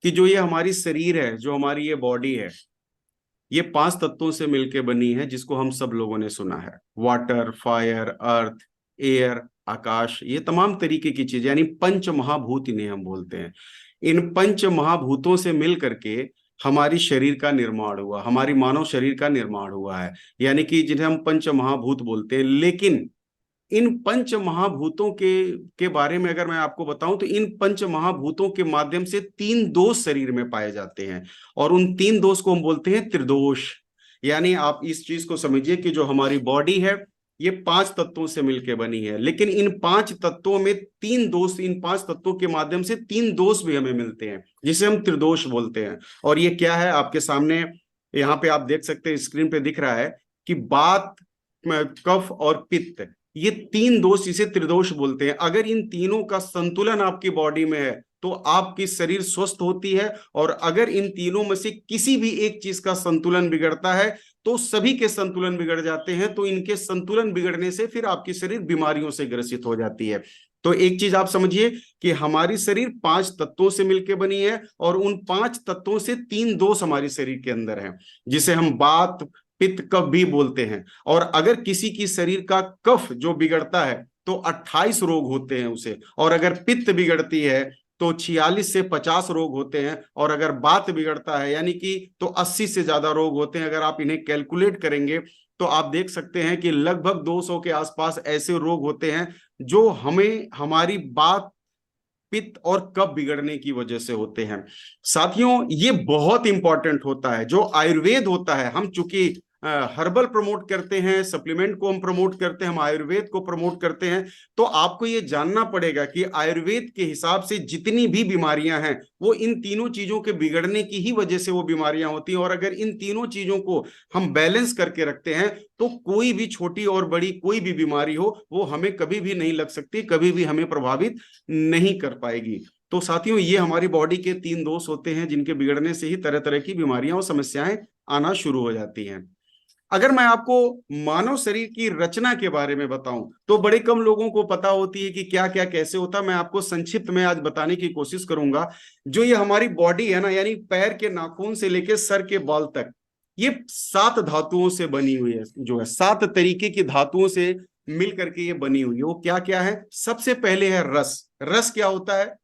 कि जो ये हमारी शरीर है, जो हमारी ये बॉडी है, ये 5 तत्वों से मिलकर बनी है, जिसको हम सब लोगों ने सुना है। वाटर, फायर, अर्थ, एयर, आकाश, ये तमाम तरीके की चीजें, यानी पंच महाभूत इन्हें हम बोलते हैं। इन पंच महाभूतों से मिल करके हमारी शरीर का निर्माण हुआ, हमारी मानव शरीर का निर्माण हुआ है, यानी कि जिन्हें हम पंच महाभूत बोलते हैं। लेकिन इन पंच महाभूतों के बारे में अगर मैं आपको बताऊं, तो इन पंच महाभूतों के माध्यम से 3 दोष शरीर में पाए जाते हैं, और उन 3 दोष को हम बोलते हैं त्रिदोष। यानी आप इस चीज को समझिए कि जो हमारी बॉडी है, ये 5 तत्वों से मिलकर बनी है, लेकिन इन 5 तत्वों में 3 दोष, इन 5 तत्वों के माध्यम से 3 दोष भी हमें मिलते हैं, जिसे हम त्रिदोष बोलते हैं। और ये क्या है, आपके सामने यहाँ पे आप देख सकते हैं, स्क्रीन पे दिख रहा है कि बात, कफ और पित्त, ये 3 दोष, इसे त्रिदोष बोलते हैं। अगर इन तीनों का संतुलन आपकी बॉडी में है तो आपकी शरीर स्वस्थ होती है, और अगर इन तीनों में से किसी भी एक चीज का संतुलन बिगड़ता है तो सभी के संतुलन बिगड़ जाते हैं। तो इनके संतुलन बिगड़ने से फिर आपकी शरीर बीमारियों से ग्रसित हो जाती है। तो एक चीज आप समझिए कि हमारी शरीर 5 तत्वों से मिलकर बनी है, और उन 5 तत्वों से 3 दोष हमारी शरीर के अंदर हैं, जिसे हम बात, पित्त, कफ भी बोलते हैं। और अगर किसी की शरीर का कफ जो बिगड़ता है तो 28 रोग होते हैं उसे, और अगर पित्त बिगड़ती है तो 46 से 50 रोग होते हैं, और अगर बात बिगड़ता है यानी कि तो 80 से ज्यादा रोग होते हैं। अगर आप इन्हें कैलकुलेट करेंगे तो आप देख सकते हैं कि लगभग 200 के आसपास ऐसे रोग होते हैं जो हमें हमारी बात, पित्त और कफ बिगड़ने की वजह से होते हैं। साथियों, ये बहुत इंपॉर्टेंट होता है। जो आयुर्वेद होता है, हम चूंकि हर्बल प्रमोट करते हैं, सप्लीमेंट को हम प्रमोट करते हैं, हम आयुर्वेद को प्रमोट करते हैं, तो आपको ये जानना पड़ेगा कि आयुर्वेद के हिसाब से जितनी भी बीमारियां हैं वो इन तीनों चीजों के बिगड़ने की ही वजह से वो बीमारियां होती हैं। और अगर इन तीनों चीजों को हम बैलेंस करके रखते हैं तो कोई भी छोटी और बड़ी कोई भी बीमारी हो वो हमें कभी भी नहीं लग सकती, कभी भी हमें प्रभावित नहीं कर पाएगी। तो साथियों, ये हमारी बॉडी के 3 दोष होते हैं, जिनके बिगड़ने से ही तरह तरह की बीमारियां और समस्याएं आना शुरू हो जाती हैं। अगर मैं आपको मानव शरीर की रचना के बारे में बताऊं तो बड़े कम लोगों को पता होती है कि क्या क्या कैसे होता है। मैं आपको संक्षिप्त में आज बताने की कोशिश करूंगा। जो ये हमारी बॉडी है ना, यानी पैर के नाखून से लेकर सर के बाल तक, ये 7 धातुओं से बनी हुई है, जो है 7 तरीके की धातुओं से मिल करके ये बनी हुई है। वो क्या क्या है? सबसे पहले है रस। रस क्या होता है?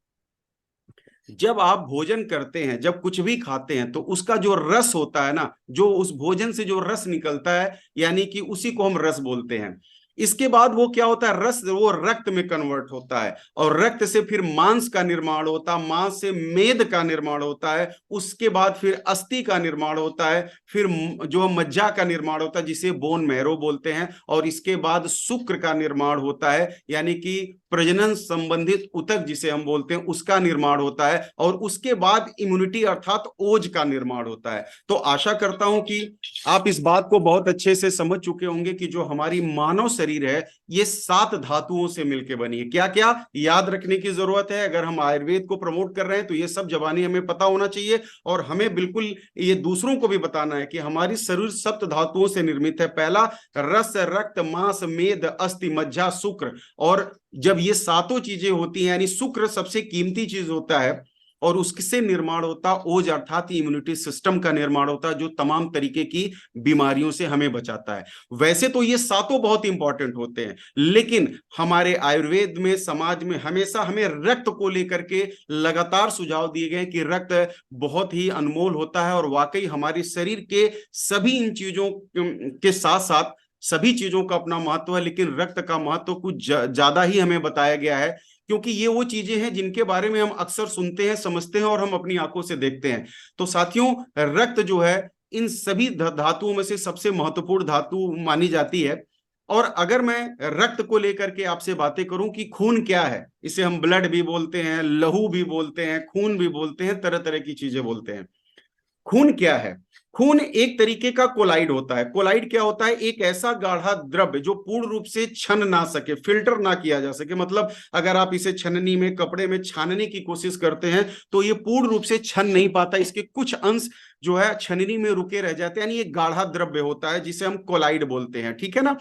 जब आप भोजन करते हैं, जब कुछ भी खाते हैं, तो उसका जो रस होता है ना, जो उस भोजन से जो रस निकलता है, यानी कि उसी को हम रस बोलते हैं। इसके बाद वो क्या होता है? रस वो रक्त में कन्वर्ट होता है, और रक्त से फिर मांस का निर्माण होता है, मांस से मेद का निर्माण होता है, उसके बाद फिर अस्थि का निर्माण होता है, फिर जो मज्जा का निर्माण होता है जिसे बोन मैरो बोलते हैं, और इसके बाद शुक्र का निर्माण होता है, यानी कि प्रजनन संबंधित ऊतक जिसे हम बोलते हैं उसका निर्माण होता है, और उसके बाद इम्यूनिटी अर्थात ओज का निर्माण होता है। तो आशा करता हूं कि आप इस बात को बहुत अच्छे से समझ चुके होंगे कि जो हमारी मानव शरीर है ये 7 धातुओं से मिलकर बनी है। क्या क्या याद रखने की जरूरत है? अगर हम आयुर्वेद को प्रमोट कर रहे हैं तो ये सब जबानी हमें पता होना चाहिए, और हमें बिल्कुल ये दूसरों को भी बताना है कि हमारी शरीर 7 धातुओं से निर्मित है। पहला, रस, रक्त, मांस, मेद, अस्थि, मज्जा, शुक्र। और जब ये 7 चीजें होती हैं, यानी शुक्र सबसे कीमती चीज होता है, और उससे निर्माण होता ओज अर्थात इम्यूनिटी सिस्टम का निर्माण होता है, जो तमाम तरीके की बीमारियों से हमें बचाता है। वैसे तो ये 7 बहुत इंपॉर्टेंट होते हैं, लेकिन हमारे आयुर्वेद में, समाज में हमेशा हमें रक्त को लेकर के लगातार सुझाव दिए गए कि रक्त बहुत ही अनमोल होता है, और वाकई हमारे शरीर के सभी इन चीजों के साथ साथ सभी चीजों का अपना महत्व है, लेकिन रक्त का महत्व कुछ ज्यादा ही हमें बताया गया है, क्योंकि ये वो चीजें हैं जिनके बारे में हम अक्सर सुनते हैं, समझते हैं, और हम अपनी आंखों से देखते हैं। तो साथियों, रक्त जो है इन सभी धातुओं में से सबसे महत्वपूर्ण धातु मानी जाती है। और अगर मैं रक्त को लेकर के आपसे बातें करूं कि खून क्या है, इसे हम ब्लड भी बोलते हैं, लहू भी बोलते हैं, खून भी बोलते हैं, तरह तरह की चीजें बोलते हैं। खून क्या है? खून एक तरीके का कोलाइड होता है। कोलाइड क्या होता है? एक ऐसा गाढ़ा द्रव्य जो पूर्ण रूप से छन ना सके, फिल्टर ना किया जा सके। मतलब अगर आप इसे छननी में, कपड़े में छानने की कोशिश करते हैं तो ये पूर्ण रूप से छन नहीं पाता, इसके कुछ अंश जो है छननी में रुके रह जाते हैं, यानी ये गाढ़ा द्रव्य होता है जिसे हम कोलाइड बोलते हैं। ठीक है ना?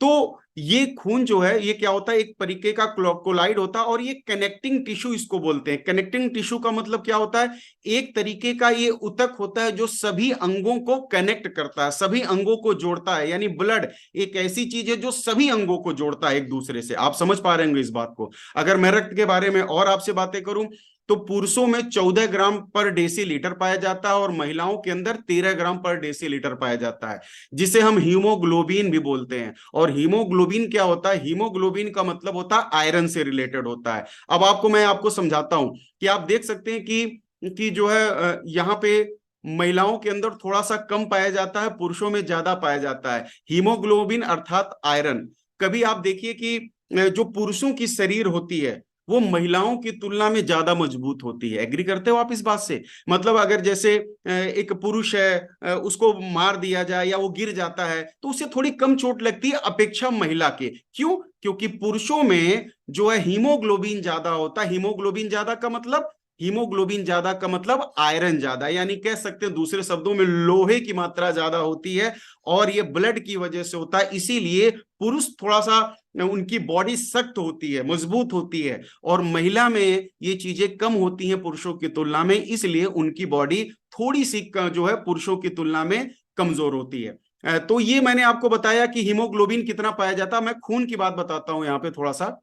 तो ये खून जो है ये क्या होता है, एक तरीके का कोलाइड होता है, और ये कनेक्टिंग टिश्यू इसको बोलते हैं। कनेक्टिंग टिश्यू का मतलब क्या होता है, एक तरीके का ये ऊतक होता है जो सभी अंगों को कनेक्ट करता है, सभी अंगों को जोड़ता है। यानी ब्लड एक ऐसी चीज है जो सभी अंगों को जोड़ता है एक दूसरे से। आप समझ पा रहे होंगे इस बात को। अगर मैं रक्त के बारे में और आपसे बातें करूं, तो पुरुषों में 14 ग्राम पर डेसीलीटर पाया जाता है और महिलाओं के अंदर 13 ग्राम पर डेसीलीटर पाया जाता है, जिसे हम हीमोग्लोबिन भी बोलते हैं। और हीमोग्लोबिन क्या होता है, हीमोग्लोबिन का मतलब होता है आयरन से रिलेटेड होता है। अब मैं आपको समझाता हूं कि आप देख सकते हैं कि जो है यहाँ पे महिलाओं के अंदर थोड़ा सा कम पाया जाता है, पुरुषों में ज्यादा पाया जाता है हीमोग्लोबिन अर्थात आयरन। कभी आप देखिए कि जो पुरुषों की शरीर होती है वो महिलाओं की तुलना में ज्यादा मजबूत होती है। एग्री करते हो आप इस बात से? मतलब अगर जैसे एक पुरुष है, उसको मार दिया जाए या वो गिर जाता है तो उसे थोड़ी कम चोट लगती है अपेक्षा महिला के। क्यों? क्योंकि पुरुषों में जो है हीमोग्लोबिन ज्यादा होता है। हीमोग्लोबिन ज्यादा का मतलब, हीमोग्लोबिन ज्यादा का मतलब आयरन ज्यादा, यानी कह सकते हैं दूसरे शब्दों में लोहे की मात्रा ज्यादा होती है, और ये ब्लड की वजह से होता है। इसीलिए पुरुष थोड़ा सा, उनकी बॉडी सख्त होती है, मजबूत होती है, और महिला में ये चीजें कम होती हैं पुरुषों की तुलना में, इसलिए उनकी बॉडी थोड़ी सी जो है पुरुषों की तुलना में कमजोर होती है। तो ये मैंने आपको बताया कि हीमोग्लोबिन कितना पाया जाता है। मैं खून की बात बताता हूं यहाँ पे थोड़ा सा।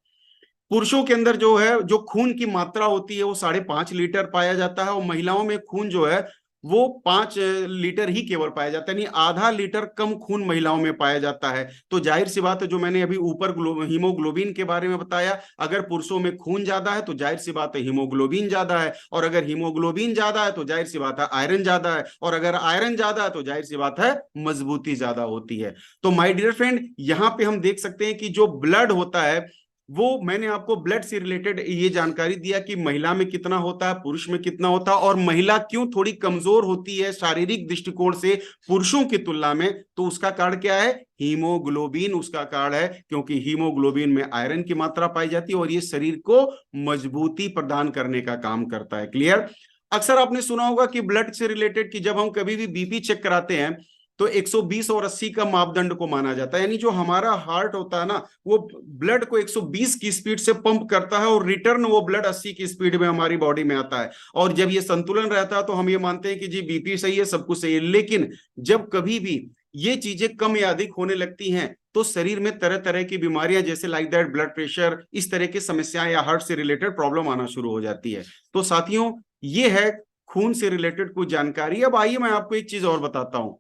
पुरुषों के अंदर जो है जो खून की मात्रा होती है वो 5.5 लीटर पाया जाता है, और महिलाओं में खून जो है वो 5 लीटर ही केवल पाया जाता है, यानी आधा लीटर कम खून महिलाओं में पाया जाता है। तो जाहिर सी बात है, जो मैंने अभी ऊपर हीमोग्लोबिन के बारे में बताया, अगर पुरुषों में खून ज्यादा है तो जाहिर सी बात है हीमोग्लोबिन ज्यादा है, और अगर हीमोग्लोबिन ज्यादा है तो जाहिर सी बात है आयरन ज्यादा है, और अगर आयरन ज्यादा है तो जाहिर सी बात है मजबूती ज्यादा होती है। तो माय डियर फ्रेंड, यहाँ पे हम देख सकते हैं कि जो ब्लड होता है, वो मैंने आपको ब्लड से रिलेटेड ये जानकारी दिया कि महिला में कितना होता है, पुरुष में कितना होता है, और महिला क्यों थोड़ी कमजोर होती है शारीरिक दृष्टिकोण से पुरुषों की तुलना में। तो उसका कारण क्या है? हीमोग्लोबिन उसका कारण है, क्योंकि हीमोग्लोबिन में आयरन की मात्रा पाई जाती है और ये शरीर को मजबूती प्रदान करने का काम करता है। क्लियर? अक्सर आपने सुना होगा कि ब्लड से रिलेटेड कि जब हम कभी भी बीपी चेक कराते हैं तो 120 और 80 का मापदंड को माना जाता है, यानी जो हमारा हार्ट होता है ना, वो ब्लड को 120 की स्पीड से पंप करता है और रिटर्न वो ब्लड 80 की स्पीड में हमारी बॉडी में आता है। और जब ये संतुलन रहता है तो हम ये मानते हैं कि जी बीपी सही है, सब कुछ सही है। लेकिन जब कभी भी ये चीजें कम या अधिक होने लगती हैं तो शरीर में तरह तरह की बीमारियां, जैसे लाइक दैट ब्लड प्रेशर, इस तरह की समस्याएं या हार्ट से रिलेटेड प्रॉब्लम आना शुरू हो जाती है। तो साथियों, ये है खून से रिलेटेड कुछ जानकारी। अब आइए मैं आपको एक चीज और बताता हूं,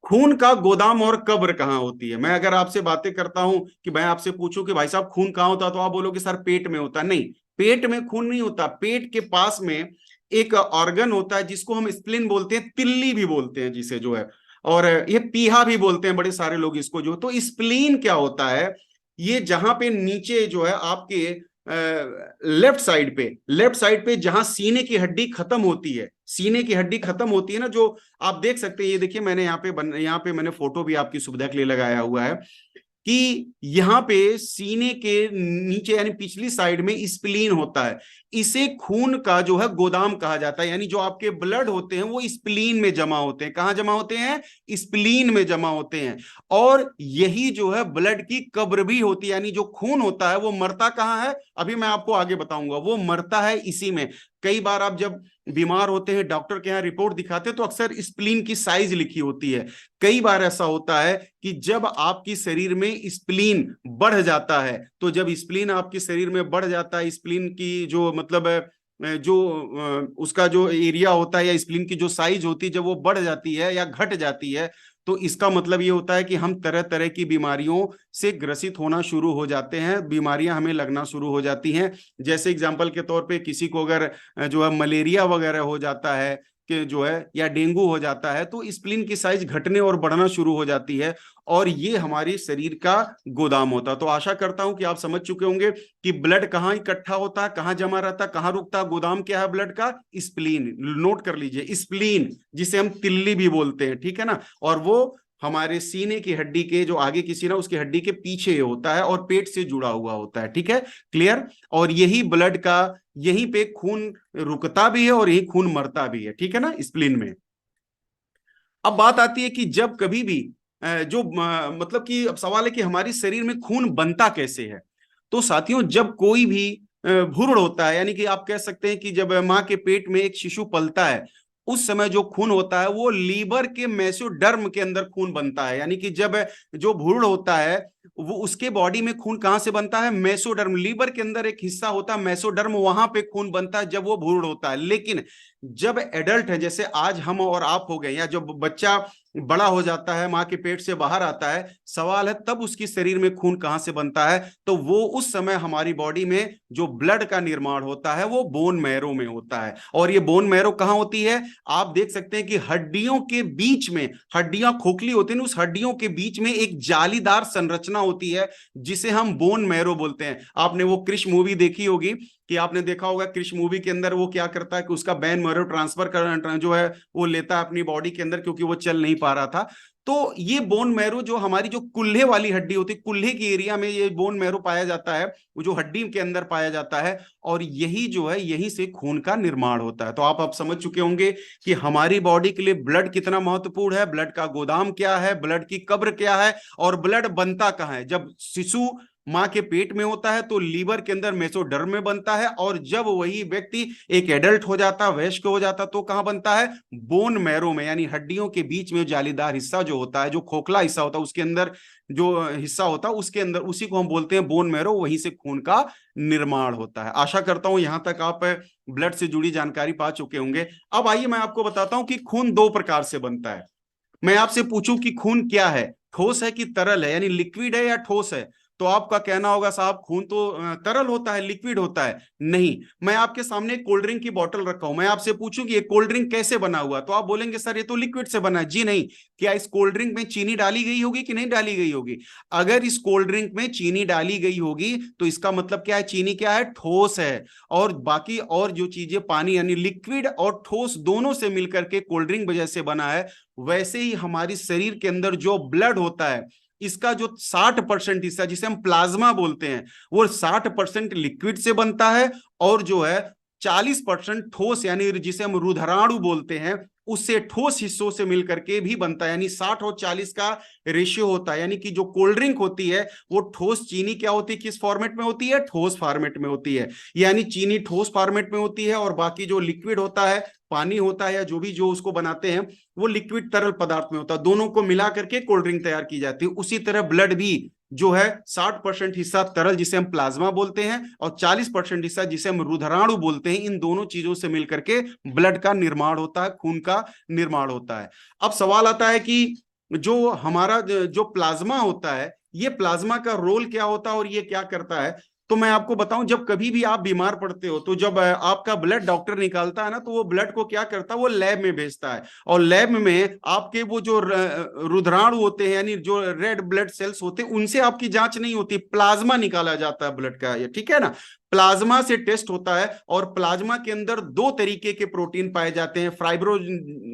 खून का गोदाम और कब्र कहाँ होती है। मैं अगर आपसे बातें करता हूं कि मैं आपसे पूछूं कि भाई साहब खून कहाँ होता है, तो आप बोलोगे सर पेट में होता है। नहीं, पेट में खून नहीं होता। पेट के पास में एक ऑर्गन होता है जिसको हम स्प्लिन बोलते हैं, तिल्ली भी बोलते हैं जिसे, जो है, और ये पीहा भी बोलते हैं बड़े सारे लोग इसको। जो तो स्प्लीन क्या होता है, ये जहां पे नीचे जो है आपके लेफ्ट साइड पे जहां सीने की हड्डी खत्म होती है, सीने की हड्डी खत्म होती है ना, जो आप देख सकते हैं, ये देखिए मैंने यहाँ पे मैंने फोटो भी आपकी सुविधा के लिए लगाया हुआ है कि यहाँ पे सीने के नीचे यानी पिछली साइड में स्प्लीन होता है। इसे खून का जो है गोदाम कहा जाता है, यानी जो आपके ब्लड होते हैं वो स्प्लीन में जमा होते हैं। कहाँ जमा होते हैं? स्प्लीन में जमा होते हैं। और यही जो है ब्लड की कब्र भी होती है, यानी जो खून होता है वो मरता कहाँ है, अभी मैं आपको आगे बताऊंगा, वो मरता है इसी में। कई बार आप जब बीमार होते हैं, डॉक्टर के यहाँ रिपोर्ट दिखाते हैं, तो अक्सर स्प्लीन की साइज लिखी होती है। कई बार ऐसा होता है कि जब आपकी शरीर में स्प्लीन बढ़ जाता है, तो जब स्प्लीन आपके शरीर में बढ़ जाता है, स्प्लीन की जो मतलब जो उसका जो एरिया होता है या स्प्लीन की जो साइज होती है, जब वो बढ़ जाती है या घट जाती है, तो इसका मतलब ये होता है कि हम तरह तरह की बीमारियों से ग्रसित होना शुरू हो जाते हैं, बीमारियां हमें लगना शुरू हो जाती हैं। जैसे एग्जांपल के तौर पे किसी को अगर जो है मलेरिया वगैरह हो जाता है कि जो है, या डेंगू हो जाता है, तो स्प्लीन की साइज घटने और बढ़ना शुरू हो जाती है, और ये हमारे शरीर का गोदाम होता है। तो आशा करता हूं कि आप समझ चुके होंगे कि ब्लड कहाँ इकट्ठा होता है, कहाँ जमा रहता है, कहाँ रुकता है। गोदाम क्या है ब्लड का? स्प्लीन। नोट कर लीजिए, स्प्लीन, जिसे हम तिल्ली भी बोलते हैं, ठीक है ना। और वो हमारे सीने की हड्डी के जो आगे की सीना, उसकी हड्डी के पीछे होता है और पेट से जुड़ा हुआ होता है, ठीक है, क्लियर। और यही ब्लड का, यहीं पे खून रुकता भी है और यही खून मरता भी है, ठीक है ना, स्प्लीन में। अब बात आती है कि जब कभी भी जो मतलब कि अब सवाल है कि हमारी शरीर में खून बनता कैसे है। तो साथियों, जब कोई भी भ्रूण होता है, यानी कि आप कह सकते हैं कि जब माँ के पेट में एक शिशु पलता है, उस समय जो खून होता है वो लीवर के मेसोडर्म के अंदर खून बनता है। यानी कि जब जो भ्रूण होता है वो उसके बॉडी में खून कहां से बनता है, मेसोडर्म, लीवर के अंदर एक हिस्सा होता है मेसोडर्म, वहां पे खून बनता है जब वो भ्रूण होता है। लेकिन जब एडल्ट है, जैसे आज हम और आप हो गए, या जब बच्चा बड़ा हो जाता है, माँ के पेट से बाहर आता है, सवाल है तब उसकी शरीर में खून कहां से बनता है। तो वो उस समय हमारी बॉडी में जो ब्लड का निर्माण होता है वो बोन मैरो में होता है। और ये बोन मैरो कहां होती है, आप देख सकते हैं कि हड्डियों के बीच में, हड्डियां खोखली होती हैं, उस हड्डियों के बीच में एक जालीदार संरचना होती है जिसे हम बोन मैरो बोलते हैं। आपने वो क्रिश मूवी देखी होगी, कि आपने देखा होगा क्रिश मूवी के अंदर वो क्या करता है कि उसका बैन मैरो ट्रांसफर कर जो है वो लेता है अपनी बॉडी के अंदर, क्योंकि वो चल नहीं पा रहा था। तो ये बोन मैरो जो हमारी जो कुल्हे वाली हड्डी होती है, कुल्हे की एरिया में ये बोन मैरो पाया जाता है, वो जो हड्डी के अंदर पाया जाता है, और यही जो है यहीं से खून का निर्माण होता है। तो आप समझ चुके होंगे कि हमारी बॉडी के लिए ब्लड कितना महत्वपूर्ण है, ब्लड का गोदाम क्या है, ब्लड की कब्र क्या है, और ब्लड बनता कहाँ है। जब शिशु माँ के पेट में होता है तो लीवर के अंदर मेसोडर्म में बनता है, और जब वही व्यक्ति एक एडल्ट हो जाता, वयस्क हो जाता, तो कहां बनता है, बोन मैरो में, यानी हड्डियों के बीच में जालीदार हिस्सा जो होता है, जो खोखला हिस्सा होता है, उसके अंदर जो हिस्सा होता है उसके अंदर, उसी को हम बोलते हैं बोन मैरो, वहीं से खून का निर्माण होता है। आशा करता हूं यहां तक आप ब्लड से जुड़ी जानकारी पा चुके होंगे। अब आइए मैं आपको बताता हूं कि खून दो प्रकार से बनता है। मैं आपसे पूछूं कि खून क्या है, ठोस है कि तरल है, यानी लिक्विड है या ठोस है, तो आपका कहना होगा साहब खून तो तरल होता है, लिक्विड होता है। नहीं, मैं आपके सामने एक कोल्ड ड्रिंक की बोतल रखा हूं, मैं आपसे पूछूं कि ये कोल्ड ड्रिंक कैसे बना हुआ, तो आप बोलेंगे सर ये तो लिक्विड से बना है। जी नहीं। क्या इस कोल्ड ड्रिंक में चीनी डाली गई होगी कि नहीं डाली गई होगी? अगर इस कोल्ड ड्रिंक में चीनी डाली गई होगी तो इसका मतलब क्या है, चीनी क्या है, ठोस है। और बाकी और जो चीजें पानी यानी लिक्विड और ठोस दोनों से मिलकर के कोल्ड ड्रिंक वजह से बना है। वैसे ही हमारी शरीर के अंदर जो ब्लड होता है, इसका जो 60% हिस्सा जिसे हम प्लाज्मा बोलते हैं, वो 60% लिक्विड से बनता है, और जो है 40% ठोस यानी जिसे हम रुधिराणु बोलते हैं, उससे ठोस हिस्सों से मिलकर के भी बनता है। यानी 60 और 40 का रेशियो होता है। यानी कि जो कोल्ड ड्रिंक होती है वो ठोस चीनी क्या होती है, किस फॉर्मेट में होती है, ठोस फॉर्मेट में होती है। यानी चीनी ठोस फॉर्मेट में होती है, और बाकी जो लिक्विड होता है, पानी होता है, या जो भी जो उसको बनाते हैं, वो लिक्विड तरल पदार्थ में होता है। दोनों को मिला करके कोल्ड ड्रिंक तैयार की जाती है। उसी तरह ब्लड भी जो है 60% हिस्सा तरल जिसे हम प्लाज्मा बोलते हैं, और 40% हिस्सा जिसे हम रुधिराणु बोलते हैं, इन दोनों चीजों से मिलकर के ब्लड का निर्माण होता है, खून का निर्माण होता है। अब सवाल आता है कि जो हमारा जो प्लाज्मा होता है, ये प्लाज्मा का रोल क्या होता है और ये क्या करता है। तो मैं आपको बताऊं, जब कभी भी आप बीमार पड़ते हो तो जब आपका ब्लड डॉक्टर निकालता है ना, तो वो ब्लड को क्या करता है, वो लैब में भेजता है, और लैब में आपके वो जो रुधिराणु होते हैं, यानी जो रेड ब्लड सेल्स होते हैं, उनसे आपकी जांच नहीं होती, प्लाज्मा निकाला जाता है ब्लड का, ये ठीक है ना। प्लाज्मा से टेस्ट होता है, और प्लाज्मा के अंदर दो तरीके के प्रोटीन पाए जाते हैं,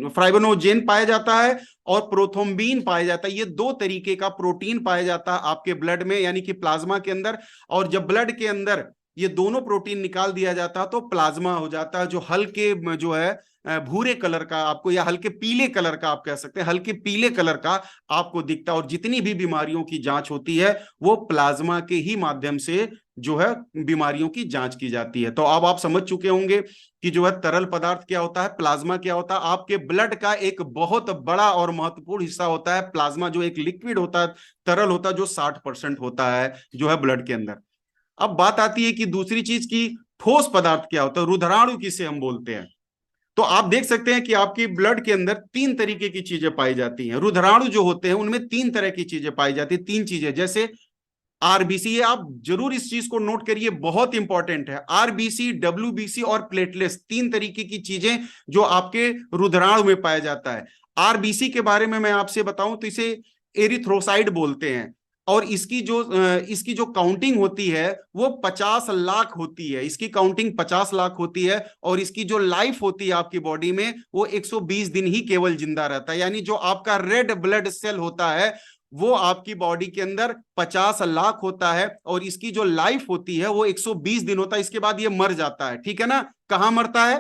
फाइब्रिनोजेन पाया जाता है, और प्रोथ्रोम्बिन पाया जाता है। ये दो तरीके का प्रोटीन पाया जाता है आपके ब्लड में, यानी कि प्लाज्मा के अंदर। और जब ब्लड के अंदर ये दोनों प्रोटीन निकाल दिया जाता है तो प्लाज्मा हो जाता है, जो हल्के जो है भूरे कलर का आपको, या हल्के पीले कलर का आप कह सकते हैं, हल्के पीले कलर का आपको दिखता है। और जितनी भी बीमारियों की जांच होती है वो प्लाज्मा के ही माध्यम से जो है बीमारियों की जांच की जाती है। तो अब आप समझ चुके होंगे कि जो है तरल पदार्थ क्या होता है, प्लाज्मा क्या होता है। आपके ब्लड का एक बहुत बड़ा और महत्वपूर्ण हिस्सा होता है प्लाज्मा, जो एक लिक्विड होता है, तरल होता है, जो 60% होता है जो है ब्लड के अंदर। अब बात आती है कि दूसरी चीज की, ठोस पदार्थ क्या होता है, रुधिराणु किसे हम बोलते हैं। तो आप देख सकते हैं कि आपकी ब्लड के अंदर तीन तरीके की चीजें पाई जाती हैं। रुधिराणु जो होते हैं उनमें तीन तरह की चीजें पाई जाती हैं, तीन चीजें, जैसे आरबीसी, आप जरूर इस चीज को नोट करिए, बहुत इंपॉर्टेंट है। आरबीसी, डब्ल्यूबीसी और प्लेटलेट्स, तीन तरीके की चीजें जो आपके रुधिराणु में पाया जाता है। आरबीसी के बारे में मैं आपसे बताऊं तो इसे एरिथ्रोसाइड बोलते हैं, और इसकी जो काउंटिंग होती है वो 50 लाख होती है, इसकी काउंटिंग 50 लाख होती है। और इसकी जो लाइफ होती है आपकी बॉडी में वो 120 दिन ही केवल जिंदा रहता है। यानी जो आपका रेड ब्लड सेल होता है वो आपकी बॉडी के अंदर 50 लाख होता है, और इसकी जो लाइफ होती है वो 120 दिन होता है, इसके बाद ये मर जाता है, ठीक है ना। कहां मरता है,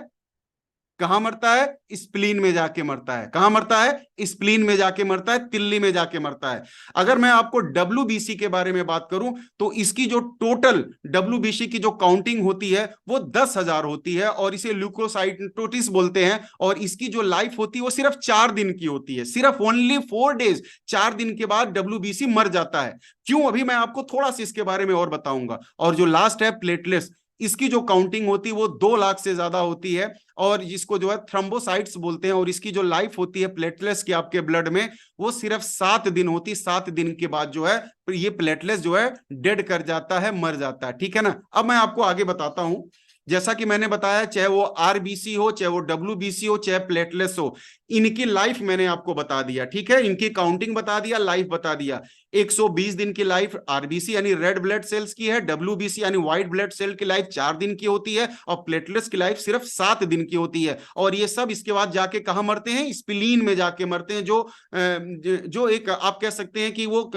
कहां मरता है? स्प्लीन में जाके मरता है। कहां मरता है? स्प्लीन में जाके मरता है, तिल्ली में जाके मरता है। अगर मैं आपको डब्ल्यूबीसी के बारे में बात करूं तो इसकी जो टोटल डब्ल्यूबीसी की जो काउंटिंग होती है वो 10,000 होती है, और इसे ल्यूकोसाइटोसिस बोलते हैं। और इसकी जो लाइफ होती है वो सिर्फ 4 दिन की होती है, सिर्फ ओनली 4 डेज। 4 दिन के बाद डब्ल्यूबीसी मर जाता है। क्यों? अभी मैं आपको थोड़ा सा इसके बारे में और बताऊंगा। और जो लास्ट है प्लेटलेट्स, इसकी जो काउंटिंग होती है वो 2 लाख से ज्यादा होती है, और जिसको जो है थ्रोम्बोसाइट्स बोलते हैं। और इसकी जो लाइफ होती है प्लेटलेट्स की आपके ब्लड में, वो सिर्फ 7 दिन होती है। 7 दिन के बाद जो है ये प्लेटलेट्स जो है डेड कर जाता है, मर जाता है। ठीक है ना? अब मैं आपको आगे बताता हूं। जैसा कि मैंने बताया, चाहे वो आरबीसी हो, चाहे वो डब्ल्यूबीसी हो, चाहे प्लेटलेट्स हो, इनकी लाइफ मैंने आपको बता दिया। ठीक है, इनकी काउंटिंग बता दिया, लाइफ बता दिया। 120 दिन की लाइफ आरबीसी यानी रेड ब्लड सेल्स की है, डब्ल्यूबीसी यानी व्हाइट ब्लड सेल की लाइफ 4 दिन की होती है, और प्लेटलेट्स की लाइफ सिर्फ 7 दिन की होती है। और ये सब इसके बाद जाके कहां मरते हैं? स्प्लीन में जाके मरते हैं, जो एक आप कह सकते हैं कि वो